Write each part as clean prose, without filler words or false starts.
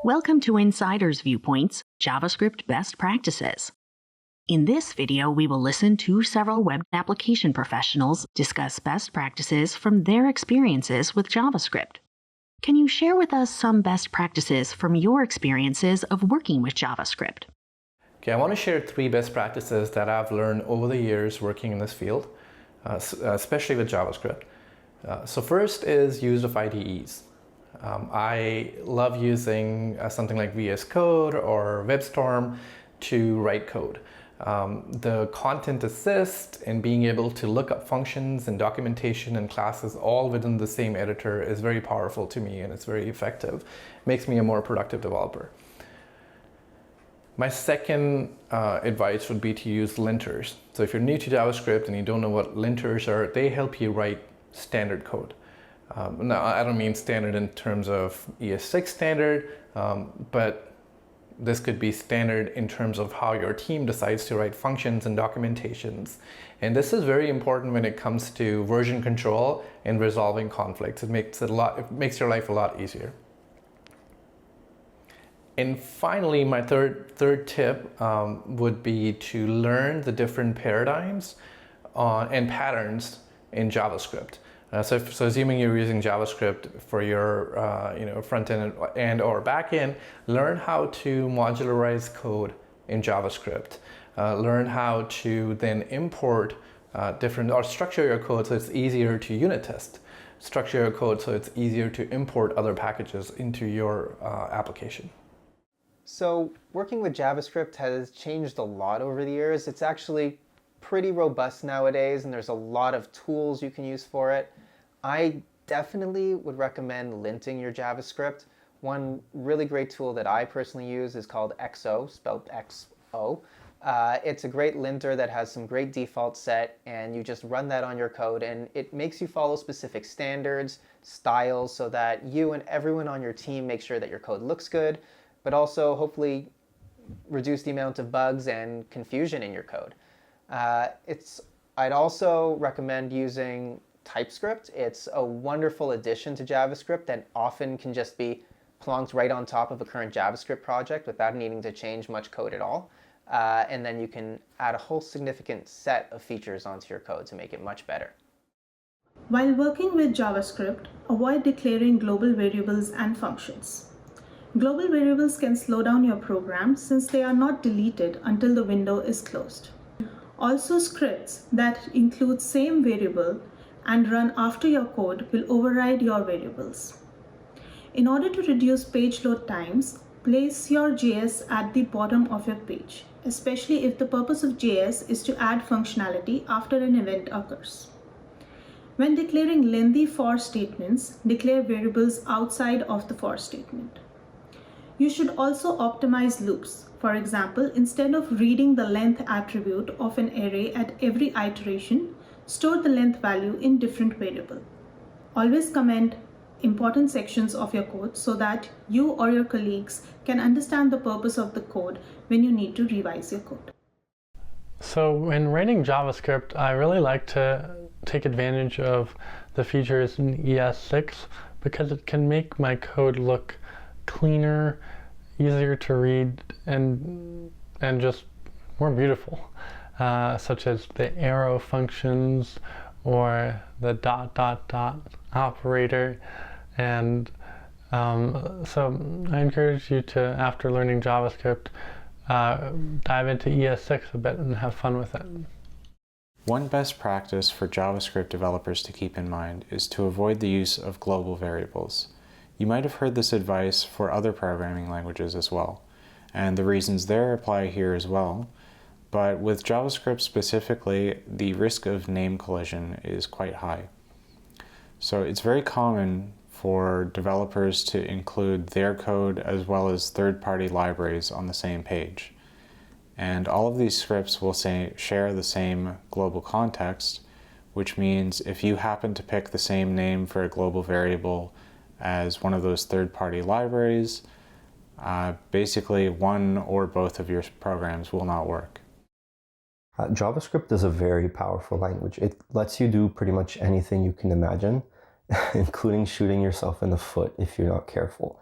Welcome to Insider's Viewpoints, JavaScript Best Practices. In this video, we will listen to several web application professionals discuss best practices from their experiences with JavaScript. Can you share with us some best practices from your experiences of working with JavaScript? Okay, I want to share 3 best practices that I've learned over the years working in this field, especially with JavaScript. So first is use of IDEs. I love using something like VS Code or WebStorm to write code. The content assist and being able to look up functions and documentation and classes all within the same editor is very powerful to me, and it's very effective. It makes me a more productive developer. My second advice would be to use linters. So if you're new to JavaScript and you don't know what linters are, they help you write standard code. Now, I don't mean standard in terms of ES6 standard, but this could be standard in terms of how your team decides to write functions and documentations. And this is very important when it comes to version control and resolving conflicts. It makes your life a lot easier. And finally, my third tip would be to learn the different paradigms and patterns in JavaScript. So assuming you're using JavaScript for your front end and or back end, learn how to modularize code in JavaScript. Learn how to then import structure your code so it's easier to unit test. Structure your code so it's easier to import other packages into your application. So working with JavaScript has changed a lot over the years. It's actually pretty robust nowadays, and there's a lot of tools you can use for it. I definitely would recommend linting your JavaScript. One really great tool that I personally use is called XO, spelled XO. It's a great linter that has some great default set, and you just run that on your code, and it makes you follow specific standards, styles, so that you and everyone on your team make sure that your code looks good, but also hopefully reduce the amount of bugs and confusion in your code. I'd also recommend using TypeScript. It's a wonderful addition to JavaScript that often can just be plonked right on top of a current JavaScript project without needing to change much code at all. And then you can add a whole significant set of features onto your code to make it much better. While working with JavaScript, avoid declaring global variables and functions. Global variables can slow down your program since they are not deleted until the window is closed. Also, scripts that include same variable and run after your code will override your variables. In order to reduce page load times, place your JS at the bottom of your page, especially if the purpose of JS is to add functionality after an event occurs. When declaring lengthy for statements, declare variables outside of the for statement. You should also optimize loops. For example, instead of reading the length attribute of an array at every iteration, store the length value in different variable. Always comment important sections of your code so that you or your colleagues can understand the purpose of the code when you need to revise your code. So when writing JavaScript, I really like to take advantage of the features in ES6 because it can make my code look cleaner, easier to read, and just more beautiful, such as the arrow functions or the ... operator. And so I encourage you to, after learning JavaScript, dive into ES6 a bit and have fun with it. One best practice for JavaScript developers to keep in mind is to avoid the use of global variables. You might have heard this advice for other programming languages as well, and the reasons there apply here as well. But with JavaScript specifically, the risk of name collision is quite high. So it's very common for developers to include their code as well as third-party libraries on the same page. And all of these scripts will share the same global context, which means if you happen to pick the same name for a global variable as one of those third-party libraries, basically one or both of your programs will not work. JavaScript is a very powerful language. It lets you do pretty much anything you can imagine. including shooting yourself in the foot if you're not careful.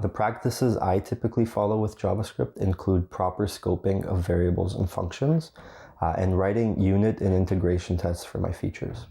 The practices I typically follow with JavaScript include proper scoping of variables and functions, and writing unit and integration tests for my features.